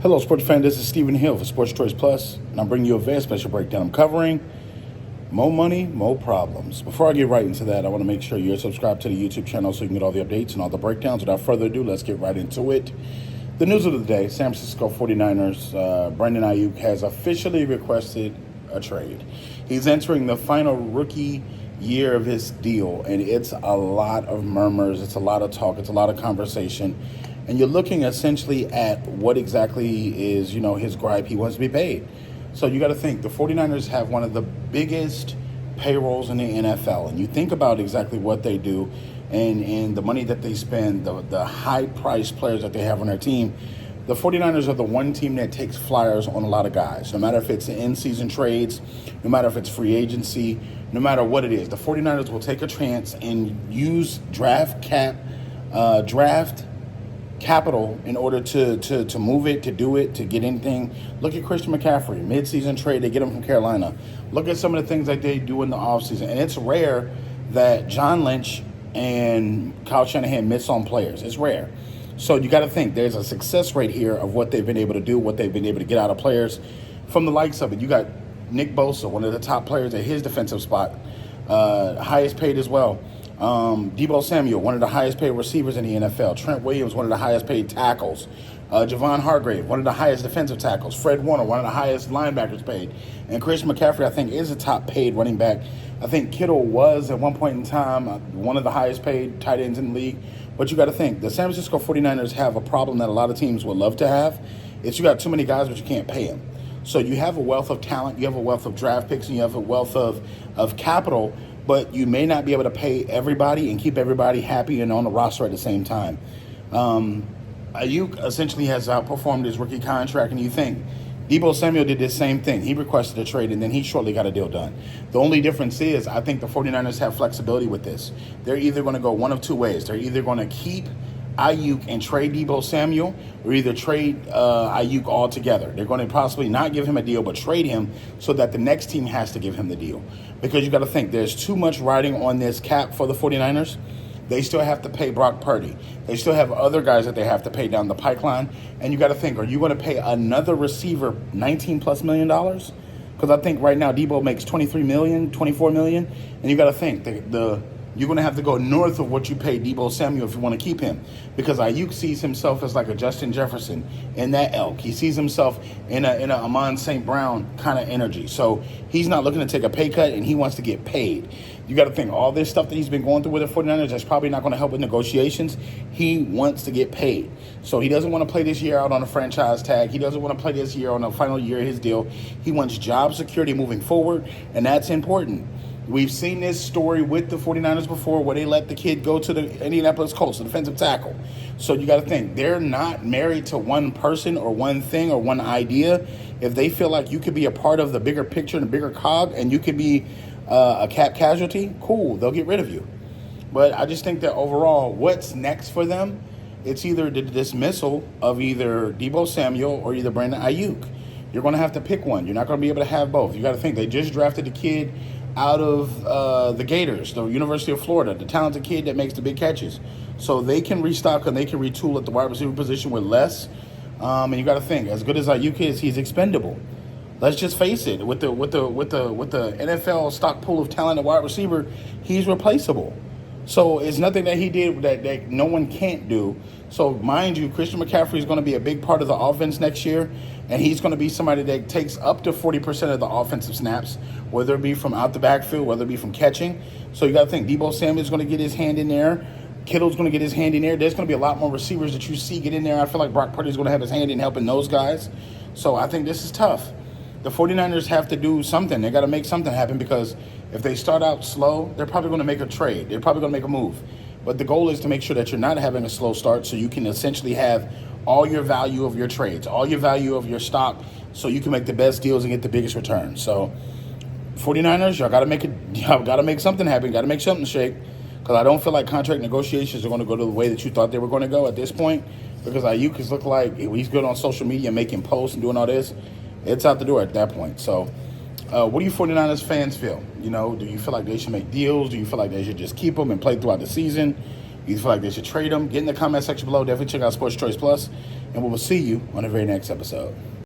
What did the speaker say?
Hello, sports fan. This is Stephen Hill for Sports Choice Plus, and I'm bringing you a very special breakdown. I'm covering more money, more problems. Before I get right into that, I want to make sure you're subscribed to the YouTube channel so you can get all the updates and all the breakdowns. Without further ado, let's get right into it. The news of the day: San Francisco 49ers, Brandon Aiyuk has officially requested a trade. He's entering the final rookie year of his deal, and it's a lot of murmurs, it's a lot of talk, it's a lot of conversation. And you're looking essentially at what exactly is, his gripe. He wants to be paid. So you got to think, the 49ers have one of the biggest payrolls in the NFL. And you think about exactly what they do and the money that they spend, the high-priced players that they have on their team. The 49ers are the one team that takes flyers on a lot of guys. No matter if it's in-season trades, no matter if it's free agency, no matter what it is. The 49ers will take a chance and use draft capital in order to move it, to do it, to get anything. Look at Christian McCaffrey, mid-season trade, they get him from Carolina. Look at some of the things that they do in the offseason. And it's rare that John Lynch and Kyle Shanahan miss on players. It's rare. So you got to think there's a success rate here of what they've been able to do, what they've been able to get out of players from the likes of it. You got Nick Bosa, one of the top players at his defensive spot, highest paid as well. Deebo Samuel, one of the highest paid receivers in the NFL. Trent Williams, one of the highest paid tackles. Javon Hargrave, one of the highest defensive tackles. Fred Warner, one of the highest linebackers paid. And Christian McCaffrey, I think, is a top paid running back. I think Kittle was, at one point in time, one of the highest paid tight ends in the league. But you got to think, the San Francisco 49ers have a problem that a lot of teams would love to have. It's you got too many guys, but you can't pay them. So you have a wealth of talent, you have a wealth of draft picks, and you have a wealth of capital, but you may not be able to pay everybody and keep everybody happy and on the roster at the same time. Aiyuk essentially has outperformed his rookie contract, and you think Deebo Samuel did this same thing. He requested a trade, and then he shortly got a deal done. The only difference is I think the 49ers have flexibility with this. They're either going to go one of two ways. They're either going to keep Aiyuk and trade Deebo Samuel, or either trade Aiyuk altogether. They're going to possibly not give him a deal, but trade him so that the next team has to give him the deal. Because you got to think, there's too much riding on this cap for the 49ers. They still have to pay Brock Purdy. They still have other guys that they have to pay down the pipeline. And you got to think, are you going to pay another receiver $19+ million? Because I think right now Deebo makes $23 million, $24 million. And you got to think, you're going to have to go north of what you pay Deebo Samuel if you want to keep him. Because Aiyuk sees himself as like a Justin Jefferson in that elk. He sees himself in a Amon St. Brown kind of energy. So he's not looking to take a pay cut, and he wants to get paid. You got to think, all this stuff that he's been going through with the 49ers, that's probably not going to help with negotiations. He wants to get paid. So he doesn't want to play this year out on a franchise tag. He doesn't want to play this year on the final year of his deal. He wants job security moving forward, and that's important. We've seen this story with the 49ers before where they let the kid go to the Indianapolis Colts, the defensive tackle. So you got to think, they're not married to one person or one thing or one idea. If they feel like you could be a part of the bigger picture and the bigger cog and you could be a cap casualty, cool, they'll get rid of you. But I just think that overall, what's next for them? It's either the dismissal of either Deebo Samuel or either Brandon Aiyuk. You're going to have to pick one. You're not going to be able to have both. You got to think, they just drafted the kid out of the Gators, the University of Florida, the talented kid that makes the big catches. So they can restock and they can retool at the wide receiver position with less. And you got to think, as good as Aiyuk is, he's expendable. Let's just face it. With the NFL stock pool of talent at wide receiver, he's replaceable. So it's nothing that he did that no one can't do. So mind you, Christian McCaffrey is going to be a big part of the offense next year, and he's going to be somebody that takes up to 40% of the offensive snaps, whether it be from out the backfield, whether it be from catching. So you got to think, Deebo Samuel is going to get his hand in there. Kittle's going to get his hand in there. There's going to be a lot more receivers that you see get in there. I feel like Brock Purdy is going to have his hand in helping those guys. So I think this is tough. The 49ers have to do something. They got to make something happen, because if they start out slow, they're probably going to make a trade. They're probably going to make a move. But the goal is to make sure that you're not having a slow start, so you can essentially have all your value of your trades, all your value of your stock, so you can make the best deals and get the biggest return. So 49ers, y'all got to make something happen. Got to make something shake, because I don't feel like contract negotiations are going to go to the way that you thought they were going to go at this point, because Aiyuk has looked like he's good on social media, making posts and doing all this. It's out the door at that point. So what do you 49ers fans feel? Do you feel like they should make deals? Do you feel like they should just keep them and play throughout the season? Do you feel like they should trade them? Get in the comment section below. Definitely check out Sports Choice Plus. and we will see you on the very next episode.